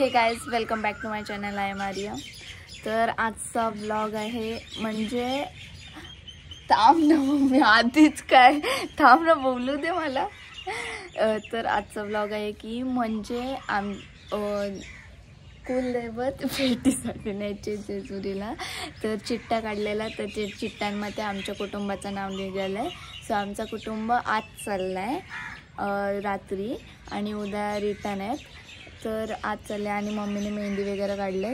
हे guys welcome back to my channel. I am Arya. तर आजचा व्लॉग आहे म्हणजे थांब ना मी आधीच काय थांब ना बोलू दे मला. तर आजचा व्लॉग आहे की म्हणजे कुलदैवत भेटीसाठी न्यायचे जेजुरीला. तर चिट्टा काढलेला तर ते चिट्ट्यांमध्ये आमच्या कुटुंबाचं नाव लिहिलेलं आहे. सो आमचं कुटुंब आज चाललं आहे रात्री आणि उद्या रिटर्न आहेत. तर आज चालले आणि मम्मीने मेहंदी वगैरे काढले.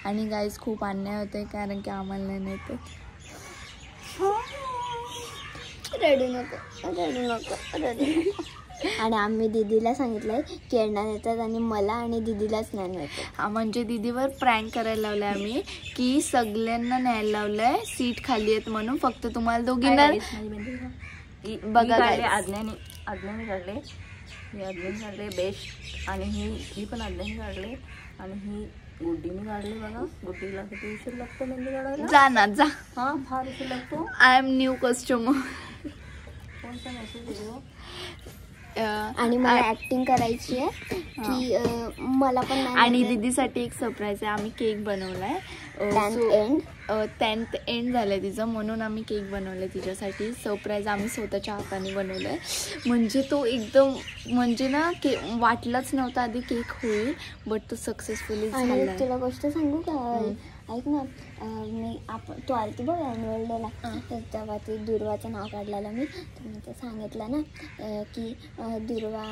आणि गाईज खूप अन्याय होते कारण की आम्हाला नाही नेते. रडू नको. आणि आम्ही दीदीला सांगितलंय की यांना नेतात आणि मला आणि दीदीलाच नाही नेतात. म्हणजे दीदीवर प्रँक करायला लावलं आम्ही की सगळ्यांना न्यायला लावलंय. सीट खाली आहेत म्हणून फक्त तुम्हाला दोघींना बघा. आज्ञाने काढले ही आज्ञाने काढले बेस्ट. आणि ही पण आज्ञाने काढले आणि ही गुड्डीने काढली. बघा गुड्डीला किती उशीर लागतो मेहंदी काढायला. जा ना जा. हां फार उशीर लागतो. I am new customer. कोणता मेसेज आहे? आणि मला ऍक्टिंग करायची आहे की मला पण नाही. आणि दीदीसाठी एक सरप्राईज आहे. आम्ही केक बनवलाय. 10th एंड झालंय तिचं म्हणून आम्ही केक बनवलाय तिच्यासाठी. सरप्राईज आम्ही स्वतःच्या हाताने बनवलाय. म्हणजे तो एकदम म्हणजे ना वाटलंच नव्हता आधी केक होईल बट तो सक्सेसफुली झाला. तुला गोष्ट सांगू का? ऐक ना, तू आलती बघ ॲन्युअल डेला. तर तेव्हा ते दुर्वाचं नाव काढलेलं मी. तर मी ते सांगितलं ना की दुर्वा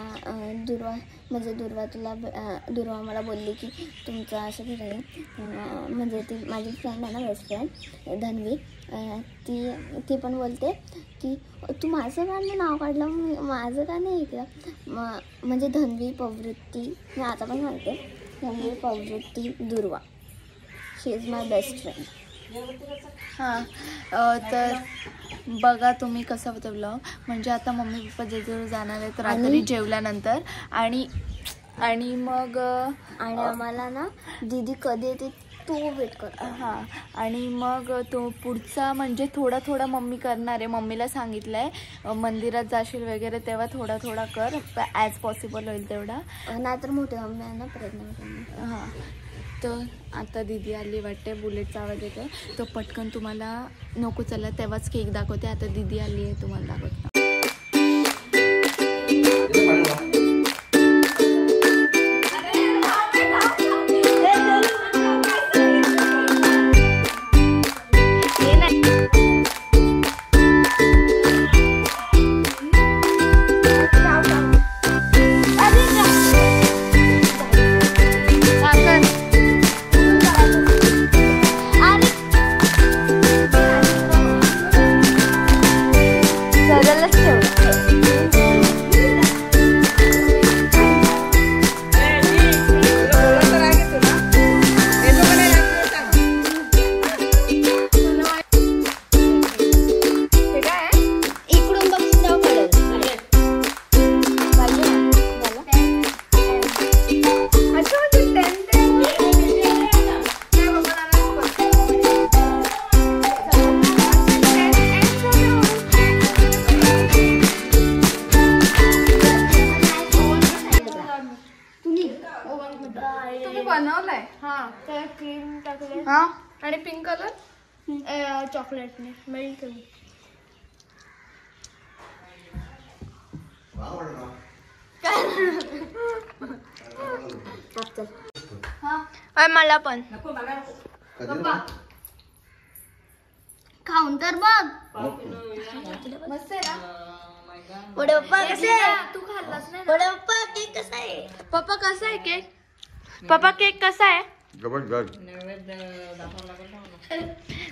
म्हणजे दुर्वा मला बोलली की तुमचं असं फिरायला. म्हणजे ती माझी फ्रेंड आहे ना, बेस्ट फ्रेंड धन्वी. ती पण बोलते की तू माझं का नाही नाव काढलं, माझं का नाही ऐकलं. म्हणजे धन्वी प्रवृत्ती, मी आता पण म्हणते धन्वी प्रवृत्ती दुर्वा. शी इज माय बेस्ट फ्रेंड. हां तर बघा तुम्ही कसं होतं व्लॉग. म्हणजे आता मम्मी पप्पा जेजुरी जाणार आहेत रात्री जेवल्यानंतर. आणि मग आम्हाला ना दीदी कधी येते तो वेट कर. हां आणि मग तो पुढचा म्हणजे थोडा मम्मी करणार आहे. मम्मीला सांगितलं आहे मंदिरात जाशील वगैरे तेव्हा थोडा कर ॲज पॉसिबल होईल तेवढा. नाहीतर मोठे मम्मी आहे ना प्रयत्न करणार. हां तर आता दीदी आली वाटते. बुलेटचा आवाज येतो. तो पटकन तुम्हाला नको चला तेव्हाच केक दाखवते. आता दीदी आली आहे तुम्हाला दाखवते. बनवलाय. हां तर क्रीम टाकले. हां आणि पिंक कलर चॉकलेटने मेल्ट केली. हां मला पण खाऊन तर बघ. मस्त आहे ना. पप्पा कसे आहे? तू खाल्लास नाही. पप्पा केक कसा आहे? पप्पा कसा आहे केक? पप्पा केक कसा आहे?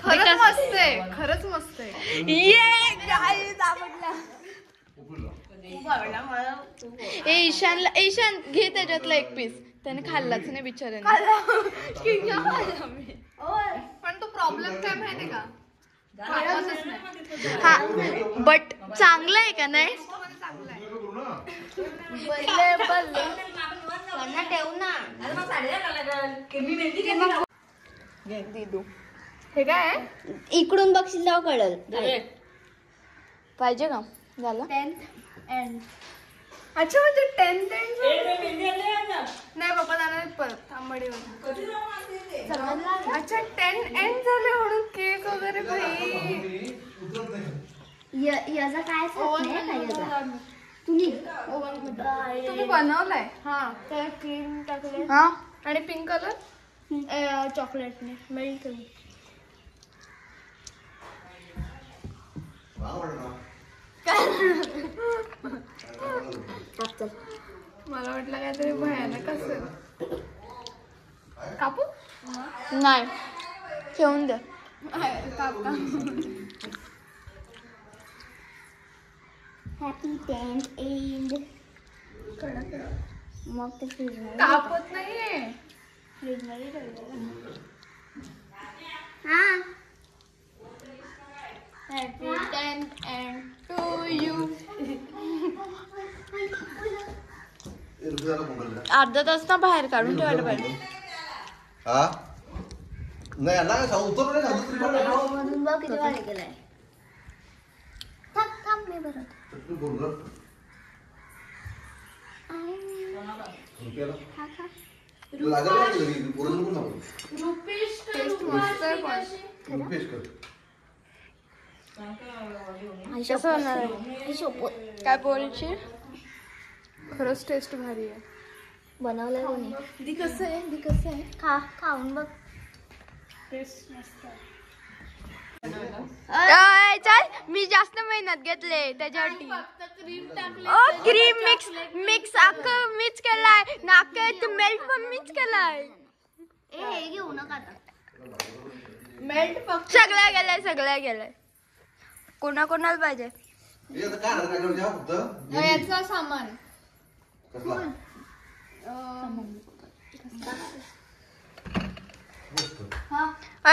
खरंच मस्त आहे. खरंच मस्त आहे. ये गाईज आवडला. ईशान घे त्याच्यातला एक पीस. त्याने खाल्लाच नाही बिचाऱ्याने. पण तो प्रॉब्लेम काय माहितीये का? हा बट चांगला आहे का नाही? हे काय इकडून बघशील तेव्हा कळल. पाहिजे का? झालं 10th एंड. अच्छा म्हणजे 10th एंड नाही बाबा जाणार परत. कॉमेडी अच्छा 10 एंड झाले म्हणून केक वगैरे भाई याचा काय तुम्ही बनवलाय हा त्या क्रीम टाकले हा आणि पिंक कलर चॉकलेटने मेल्ट करून मला वाटलं काहीतरी भयानक असेल कापू नाही ठेवून द्या हॅपी 10th एंड मग ते फ्रीजमध्ये कापत नाहीये फ्रीजमध्ये ठेवलं हां happy 10th end to you अर्धा तास ना बाहेर काढून ठेवायला पाहिजे हा नाही आला उतर मधून बघ किती वाढ केलाय थांब मी बरं टेस्ट मस्त आहे पण कसं होणार आहे काय बोलशील खरंच टेस्ट भारी आहे बनवलंय कोणी दी कसं आहे खाऊन बघ टेस्ट मस्त आहे चल मी जास्त मेहनत घेतले त्याच्यासाठी क्रीम मिक्स अख्खं मिक्स केलाय नाक मेल्ट पण मिक्स केलाय हे घेऊ नका मेल्ट फक्त सगळ्या गेलाय कोणाला पाहिजे याचा सामान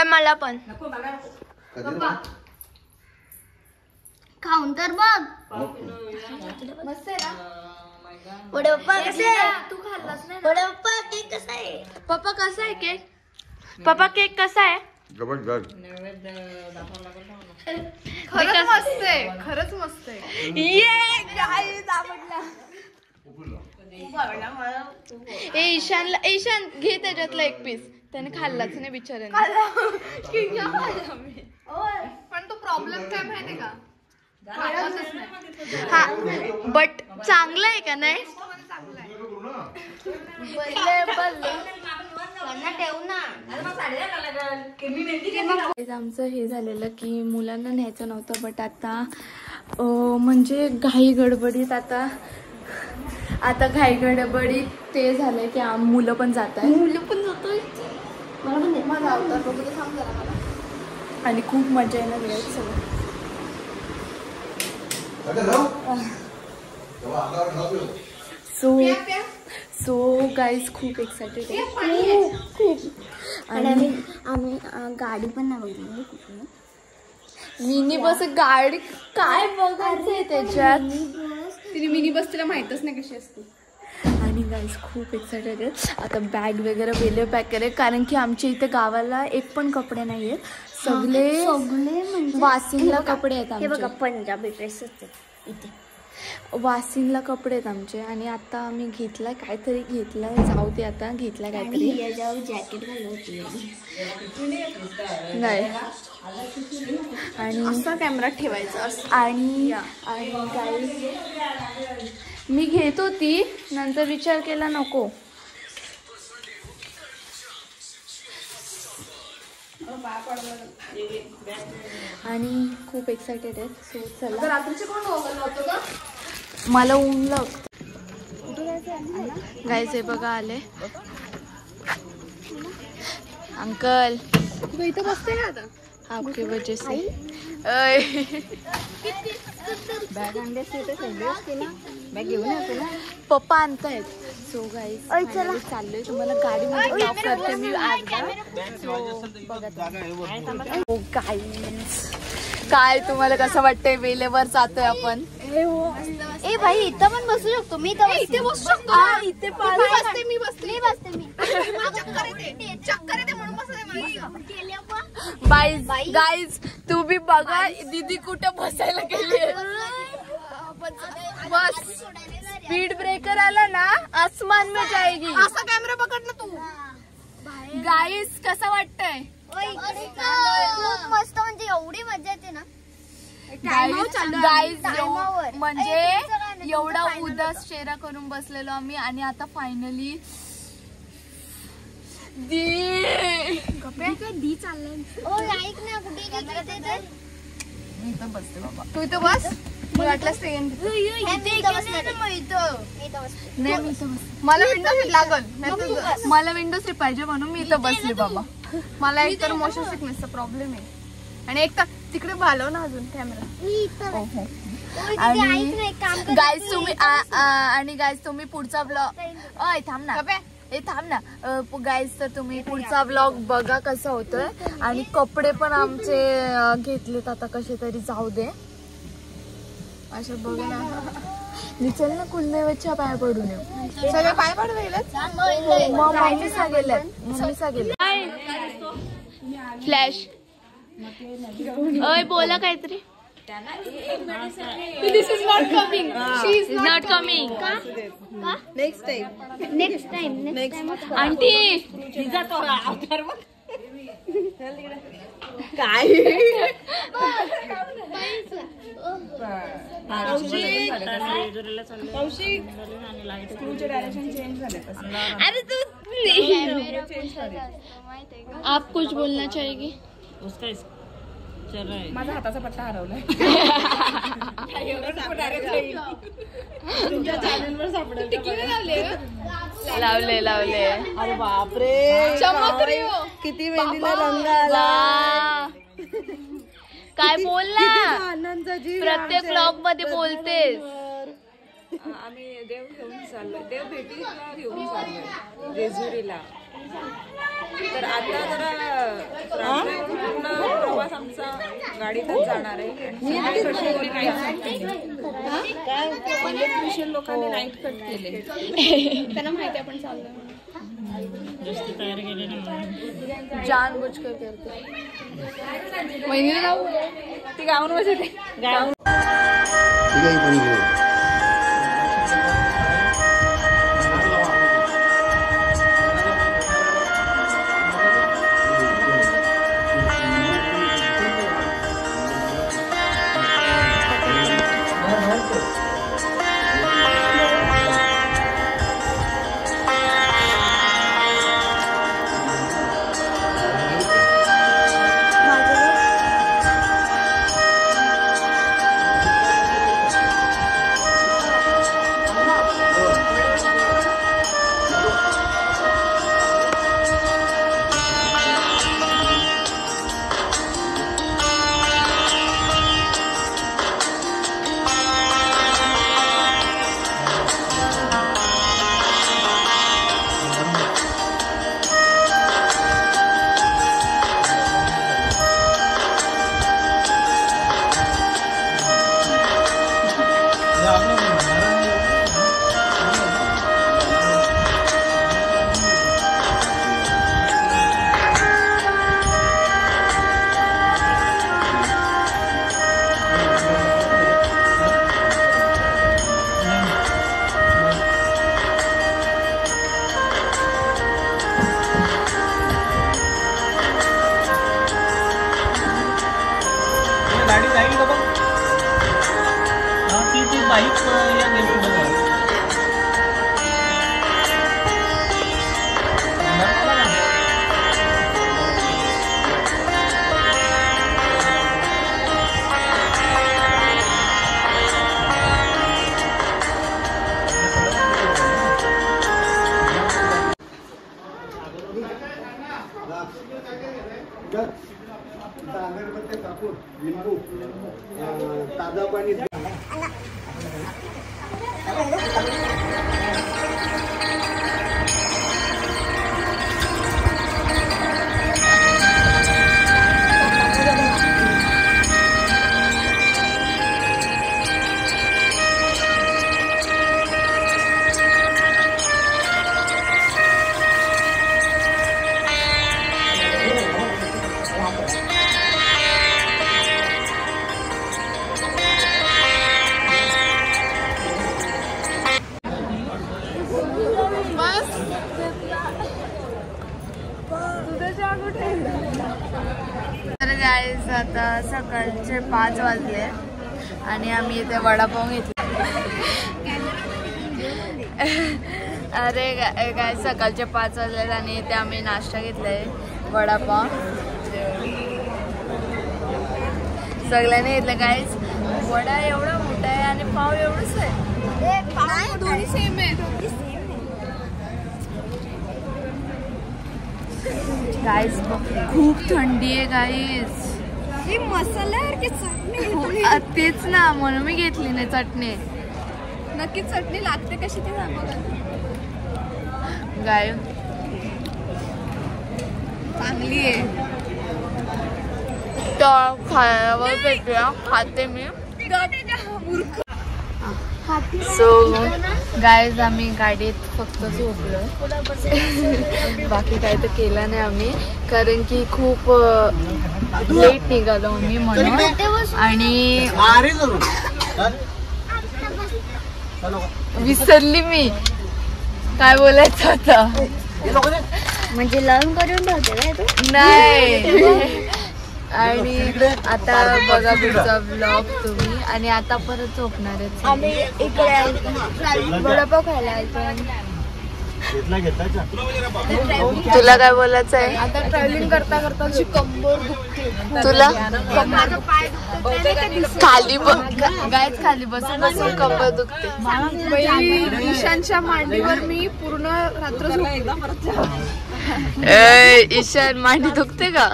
मला पण खाऊन तर बघ मस्त आहे ना पुढे पप्पा कसे तू खाल्लास नाही पुढे पप्पा केक कसा आहे पप्पा कसा आहे केक पप्पा केक कसा आहे खरंच मस्त आहे ये गाईस आवडला ईशान घे त्याच्यातला एक पीस त्याने खाल्लाच नाही बिचाऱ्याने पण तो प्रॉब्लेम काय माहितीये का हा बट चांगलं आहे का नाही आमचं हे झालेलं की मुलांना न्यायचं नव्हतं बट आता म्हणजे घाई गडबडीत आता घाई गडबडीत ते झालंय की मुलं पण जात आहे मला आणि खूप मजा येणार वेळेत सगळं सो गाईज खूप एक्सायटेड आहे खूप आणि आम्ही गाडी पण नाही बघितली मिनी बस गाडी काय बघायचंय त्याच्यात तिने मिनी बस तिला माहितच नाही कशी असते आणि गाईज खूप एक्सायटेड आहे आता बॅग वगैरे वेगळे पॅक केले कारण की आमच्या इथे गावाला एक पण कपडे नाही आहेत सगळे म्हणजे वासिनला कपडे आहेत हे बघा आमचे पंजाबी ड्रेसच इथे वासिनला कपडे आहेत आमचे आणि आता आम्ही घेतलाय काहीतरी घेतलाय जाऊ दे आता घेतलाय काहीतरी याच्यावर जॅकेट घालून होती नाही आणि असा कॅमेरा ठेवायचा आणि काही मी घेत होती नंतर विचार केला नको आणि खूप एक्सायटेड आहे सो चला रात्रीचे कोण होतं का मला ऊन लागतं गाईज हे बघा आले अंकल तू इथं बसते का आता आपकी वजह से बॅग आणले बॅग घेऊन येते ना पप्पा आणतायत सो गाईज चाललोय तुम्हाला गाडीमध्ये ड्रॉप करते मी ओ गाईज काय तुम्हाला कसं वाटतंय वेलेवर जातोय आपण ए भाई इथं पण बसू शकतो मी इथे बसू शकतो इथे मी बसते गाईज तू बी बघा दीदी कुठे बसायला गेली बस स्पीड ब्रेकर आला ना आसमान में जाएगी असा कॅमेरा पकड ना तू गाईस कसं वाटतंय? खूप मस्त, म्हणजे एवढी मजा येते ना. गाईज म्हणजे एवढा उदास चेहरा करून बसलेलो आम्ही आणि आता फायनली दी चाललंय. ऐक ना, कुठे मी इथं बसते बाबा. तू इथं बस. मी वाटलंच ते मला विंडो सीट लागल. मला विंडो सीट पाहिजे म्हणून मी इथं बसली बाबा. मला एक तर मोशन सिकनेसचा प्रॉब्लेम आहे आणि एक तर तिकडे भालव ना अजून कॅमेरा. आणि गाईज तुम्ही आणि गाईज तुम्ही पुढचा ब्लॉग थांब ना थांब ना गाईज, तर तुम्ही पुढचा ब्लॉग बघा कसं होतंय. आणि कपडे पण आमचे घेतलेत आता कसे तरी, जाऊ दे अशा बघ ना. निचल ना कुलदेवच्या पाय पडून येऊ. सगळे पाय पडून गेलेत. मम्मीसा गेले. फ्लॅश बोला काहीतरी. This is not coming. She is not coming. Next time aunty काय अरे तू आप कुछ बोलना चाहेगी? माझा हाताचा पट्टा हरवलाय. लावले. अरे बापरे, किती मेहंदीला रंग आला. काय बोलला? प्रत्येक ब्लॉग मध्ये बोलतेस. आम्ही देव घेऊन चाललोय, देव भेटीला घेऊन चाललोय जेजुरीला. तर आता जरा प्रवास आमचा गाडीतच जाणार आहे. इलेक्ट्रिशियन लोकांनी नाईट कट केले. त्यांना माहिती आपण चाललोय. जानबूजकर करते. वहिनीला गाऊ ती गाऊन बसते. गाऊन अगरबत्ती कापूर लिंबू ताजा पाणी तर गाईस आता सकाळचे 5 वाजले आणि आम्ही इथे वडापाव घेतला. अरे काय सकाळचे 5 वाजले आणि इथे आम्ही नाश्ता घेतलाय वडापाव. सगळ्यांनी घेतलं गाईस. वडा एवढा मोठा आहे आणि पाव एवढंच आहे. दोन्ही सेम आहे. गाईस खूप थंडी आहे गाईस. मसाला तेच ना म्हणून मी घेतली नाही चटणी. नक्की चटणी लागते कशी ते सांगा गाय. चांगली आहे तर खायवर भेटूया. खाते मी. सो गाईज आम्ही गाडीत फक्त झोपलो. बाकी काय तर केलं नाही आम्ही कारण की खूप लेट निघालो आम्ही म्हणून. आणि विसरली मी काय बोलायचं होतं. म्हणजे लर्न करून ठेवते तू? नाही. आणि आता बघा पुढचा ब्लॉग तुम्ही. आणि आता परत झोपणार आहे आम्ही इकडे वडापाव खायला तुला काय बोलायचं आहे? आता ट्रॅव्हलिंग करता करता अशी कंबर दुखते. तुला माझा पाय दुखते. खाली गायच खाली बसून बसून कंबर दुखते. ईशानच्या मांडीवर मी पूर्ण रात्र ईशान मांडी दुखते का?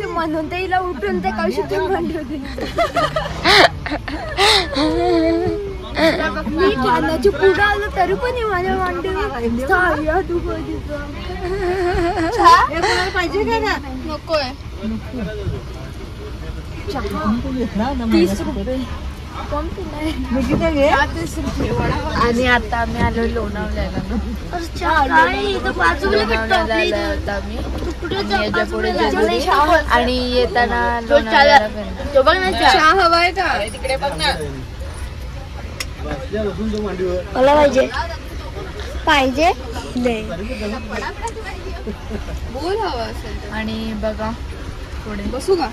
म्हणून ते हिला उठून ते कशी मांडी होती. मी पाण्याची पुढं आलो तरी पण माझ्या मांडीवर पाहिजे का? नकोय. 30 रुपये. आणि आता आम्ही आलो लोणावळ्याला. याच्या पुढे आणि येताना चहा हवाय का? तिकडे बघ ना. मला पाहिजे बोल हवा असेल. आणि बघा पुढे बसू का?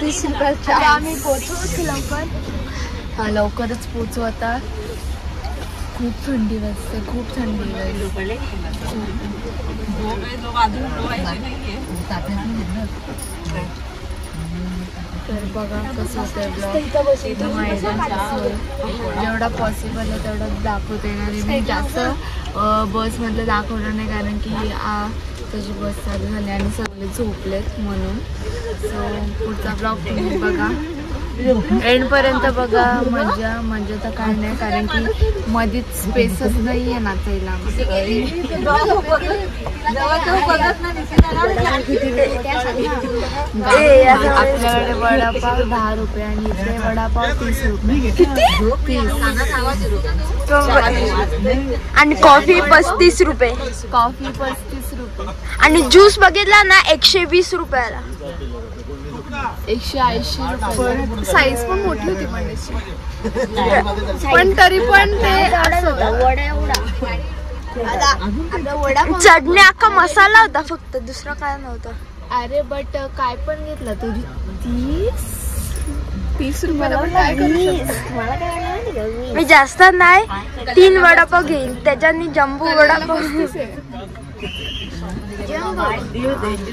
30 रुपयाचा आम्ही पोहोचू लवकर. हा लवकरच पोचू. आता खूप थंडी वाजते. खूप थंडी वाजते. तर बघा कसं होतं ब्लॉग. जेवढा पॉसिबल आहे तेवढं दाखवता येणार आहे. मी जास्त बसमधलं दाखवलं नाही कारण की त्याची बस चालू झाली आणि सगळे झोपलेत म्हणून. सो पुढचा ब्लॉग तुम्ही बघा एंडपर्यंत बघा. मजा तर काय नाही कारण की मधीच स्पेसच नाही आहे नाचायला. आपल्याकडे वडापाव 10 रुपये आणि इथे वडापाव 30 रुपये. आणि कॉफी 35 रुपये. कॉफी 35 रुपये. आणि ज्यूस बघितला ना 120 रुपयाला. 180 रुपये. साईज पण मोठी होती मंडीची पण तरी पण ते चटणी अख्खा मसाला होता फक्त. दुसरा काय नव्हतं. अरे बट काय पण घेतला तू? 30 रुपयाला काय मी जास्त नाही 3 वडापाव घेईल. त्याच्यानी जम्बो वडापाव.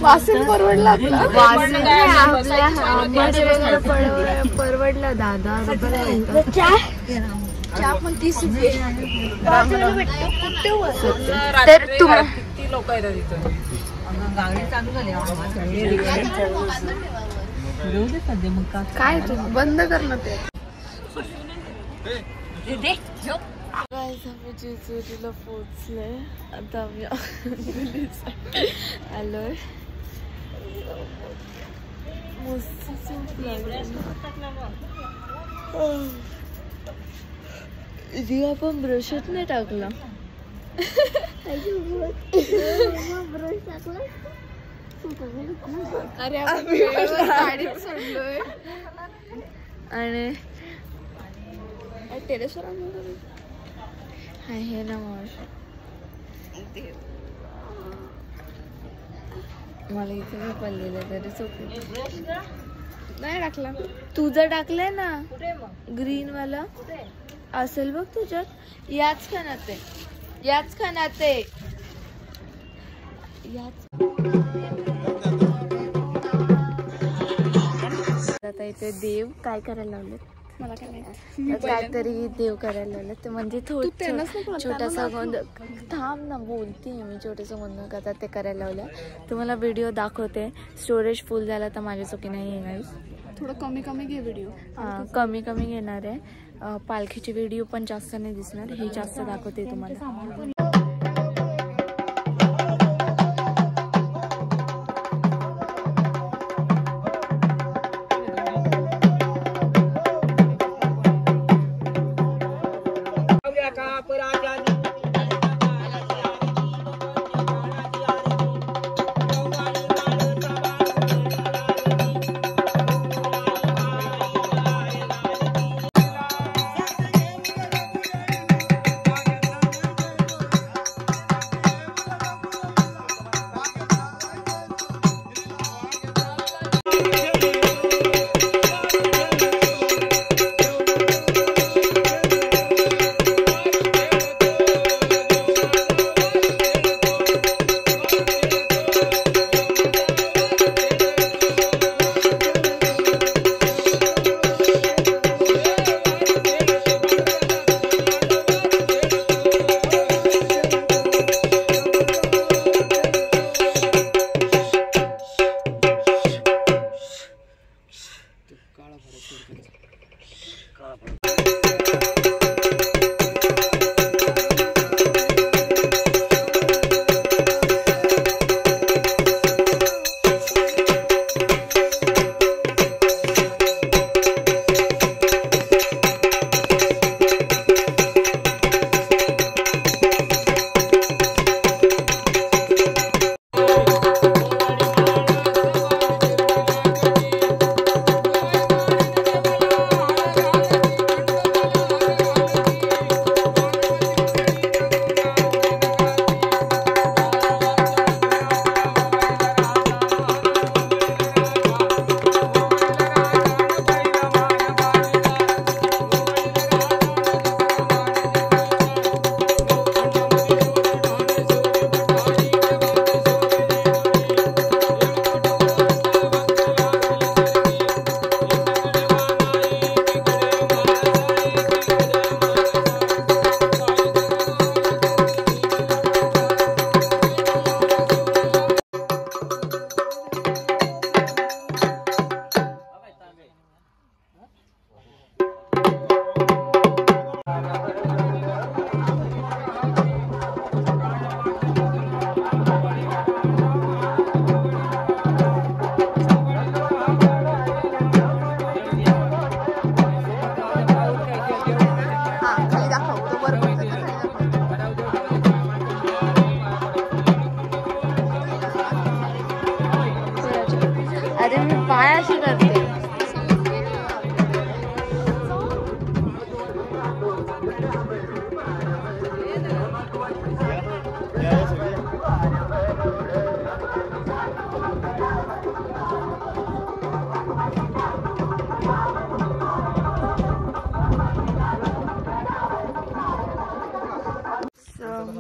वासिम परवडला परवडला. 10 रुपये. चहा पण 30 रुपये. तर तुम लोक येतात तिथं. गाडी चालू झाली. काय तू बंद कर ना ते. आम्ही जेजुरीला पोचलोय. आता आम्ही आलोय. मस्त झोप लागली. रिया पण ब्रशच नाही टाकला. अरे आम्ही गाडीत सोडलोय आणि टेरेसवर आहे ना मावशी. मला इथे झोपलेलं तरी चोख नाही टाकला. तुझं टाकलंय ना ग्रीन वाला असेल बघ तुझ्यात. याच खानात आहे, याच खानात आहे, याच. आता इथे देव काय करायला लावलेत मला काय माहिती. काहीतरी देव करायला लावलेत. तर म्हणजे छोटासा गोंधळ. थांब ना, बोलते मी. छोटासा गोंधळ करतात ते करायला लावलं. तुम्हाला व्हिडिओ दाखवते. स्टोरेज फुल झाला तर माझी चुकी नाही आहे गाईस. थोडं कमी कमी घे व्हिडिओ. कमी कमी घेणार आहे. पालखीची व्हिडिओ पण जास्त नाही दिसणार, हे जास्त दाखवते तुम्हाला.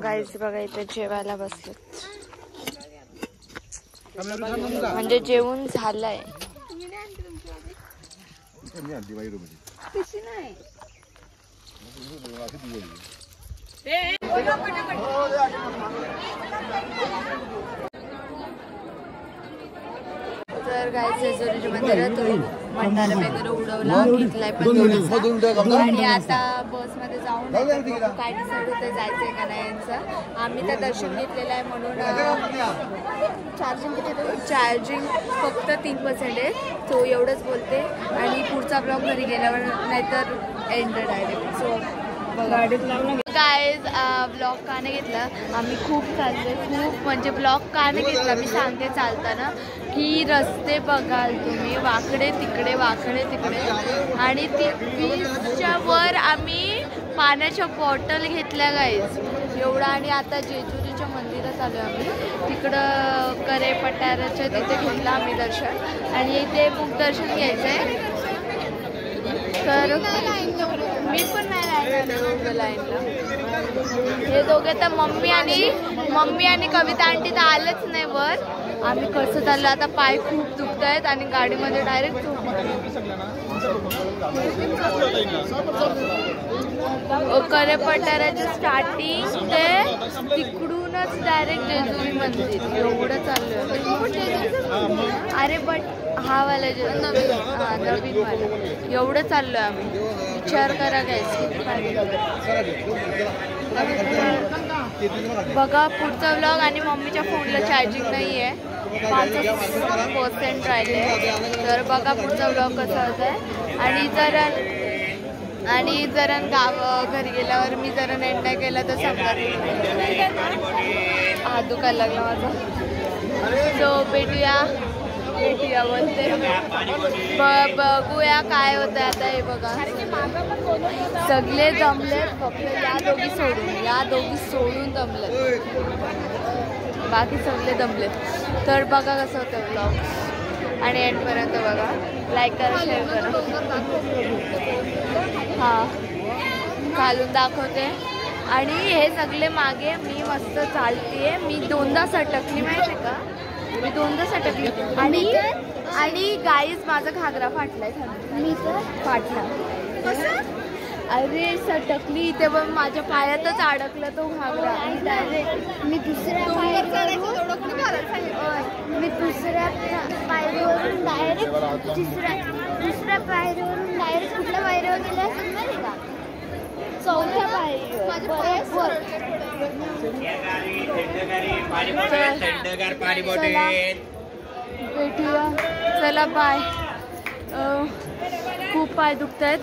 गाईज बघा इथे जेवायला बसले, म्हणजे जेवून झालंय. तर गाईज जेजुरीच्या मंदिरात भंडारा वगैरे उडवला, घेतलाय पण थोडासा. आणि आता बसमध्ये जाऊन काय डिसाईड होतं जायचंय का नाही यांचं. आम्ही तर दर्शन घेतलेलं आहे म्हणून चार्जिंग फक्त 3% आहे, तो एवढंच बोलते. आणि पुढचा ब्लॉग घरी गेल्यावर नाहीतर end direct. So guys blog का नाही घेतला, आम्ही खूप चाललोय, खूप म्हणजे ब्लॉग का नाही घेतला मी सांगते चालताना की रस्ते बघाल तुम्ही, वाकडे तिकडे वाकडे तिकडे. आणि 20च्या वर आम्ही पाण्याच्या बॉटल घेतल्या गाईज एवढा. आणि आता जेजुरीच्या मंदिरात आलो आम्ही, तिकडं करे पठाराच्या तिथे घेतलं आम्ही दर्शन आणि इथे बुक दर्शन घ्यायचंय. तर मी पण नाही राहिलो लाईनला. हे दोघे तर मम्मी आणि कविता आंटी तर आलेच नाही वर. आम्ही कसं चाललो आता, पाय खूप दुखत आहेत आणि गाडीमध्ये डायरेक्ट करे पठाराचे स्टार्टिंग ते तिकडूनच डायरेक्ट जेजुरी मंदिर एवढं चाललोय. अरे बट हा वाला नवीन वाला एवढं चाललोय आम्ही. विचार करा गॅस किती पाहिजे. बघा पुढचा व्लॉग. आणि मम्मीच्या फोनला चार्जिंग नाही आहे, 5% राहिले. तर बघा पुढचा व्लॉग कसा होत आहे. आणि जर घरी गेल्यावर मी जरा नेट नाही केला तर समजा हात दुखायला लागला माझा. सो भेटूया बोलते. बघूया काय होतं आता. हे बघा सगळे जमलेत, फक्त या दोघी सोडून जमलेत, बाकी सगळे दमलेत. तर बघा कसं होतं व्लॉग आणि एंडपर्यंत बघा. लाईक करा, शेअर करा. हां घालून दाखवते. आणि हे सगळे मागे मी मस्त चालतीये. मी 2दा सटकली माहिती का, मी 2दा सटकली. आणि गाईज माझा घागरा फाटलाय. मी तर फाटला अरे सटकली इथे पण माझ्या पायातच अडकला तो घागरा. मी दुसऱ्या पायरीवरून डायरेक्ट दुसऱ्या पायरीवरून डायरेक्ट कुठल्या पायरीवर गेल्या असेल माहिती का, 4थ्या पायरीवर. भेटूया, चला बाय. खूप पाय दुखत आहेत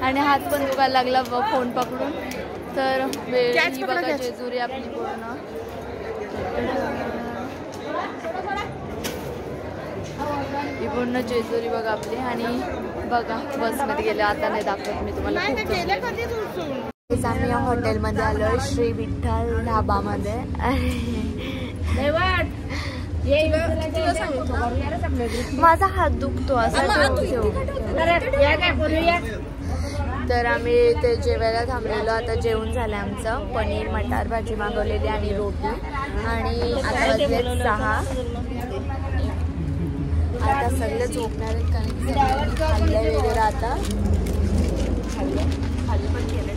आणि हात पण दुखायला लागला फोन पकडून. तर ही बघा जेजुरी आपली पूर्ण जेजुरी बघा आपली. आणि बघा बसमध्ये गेले, आता नाही दाखवत मी तुम्हाला. आम्ही या हॉटेलमध्ये आलो, श्री विठ्ठल ढाबामध्ये. माझा हात दुखतो असा. तर आम्ही ते जेवायला थांबलेलो. आता जेवण झालं आमचं. पनीर मटार भाजी मागवलेली आणि रोटी. आणि आता वाजले 6. आता सगळे झोपणार आहेत कारण खाल्लंय वगैरे. आता खाली पण केलंय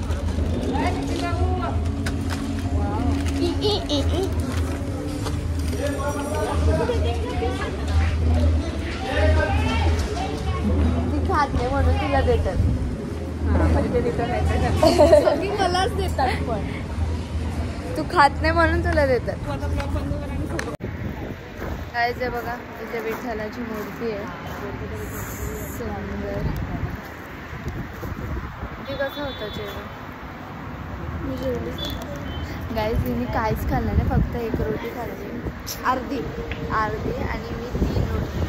ती खात नाही म्हणून तिला देतात. मलाच देतात पण तू खात नाही म्हणून तुला देतात. काय जे बघा इथे विठ्ठलाची मूर्ती आहे सुंदर. ते कसं होतं जेवण. मी जेवली गाईज. मी काहीच खाल्लं नाही, फक्त 1 रोटी खाल्ली, अर्धी आणि मी 3 रोटी.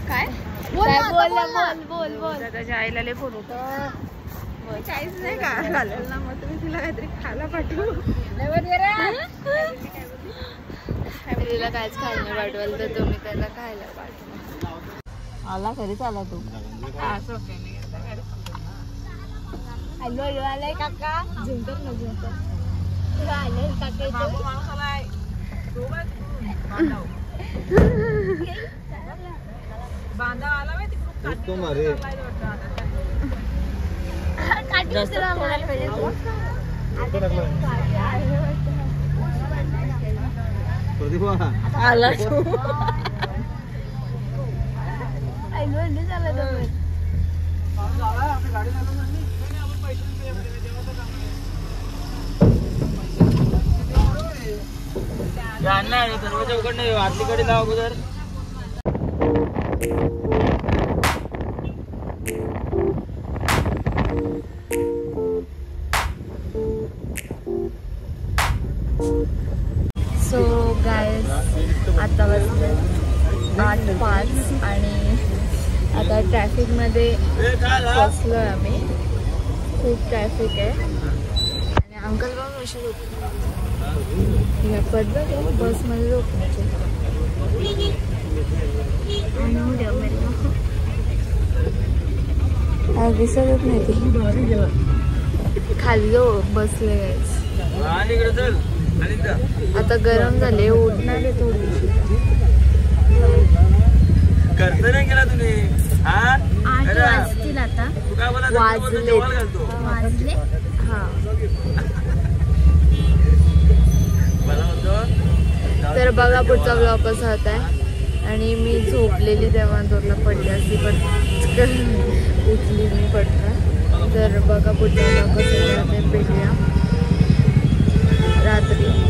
काय बोल त्याच्या आईला लय फोन होतं. काहीच नाही का खाल्लं ना, मग तुम्ही तिला काहीतरी खायला पाठवू. तिला काहीच खायला नाही पाठवाल तर तुम्ही त्याला खायला पाठवा. आला घरीच आला तू. हॅलो आलाय काका. झुंकर ना झुंकर आलाय काका. बांधा आला आला तू. दरवाजा उघड नाही, आतलीकडे जाऊ अगोदर. सो गाईज आता वाजले 8:05 आणि आता ट्रॅफिकमध्ये फसलो आहे आम्ही. खूप ट्रॅफिक आहे आणि अंकल बघ कशी होती बसमध्ये झोपण्याचे दिसतच नाही ती खाली बसले आता गरम झाले उठणार आहे थोडीशी वाजतील आता वाजले हा तर बघा पुढचा ब्लॉग कसा होता आहे आणि मी झोपलेली तेव्हा दोरला पडली असली पण उठली मी पटकन तर बघा पुढचा ब्लॉग कसा होता ते भेटूया रात्री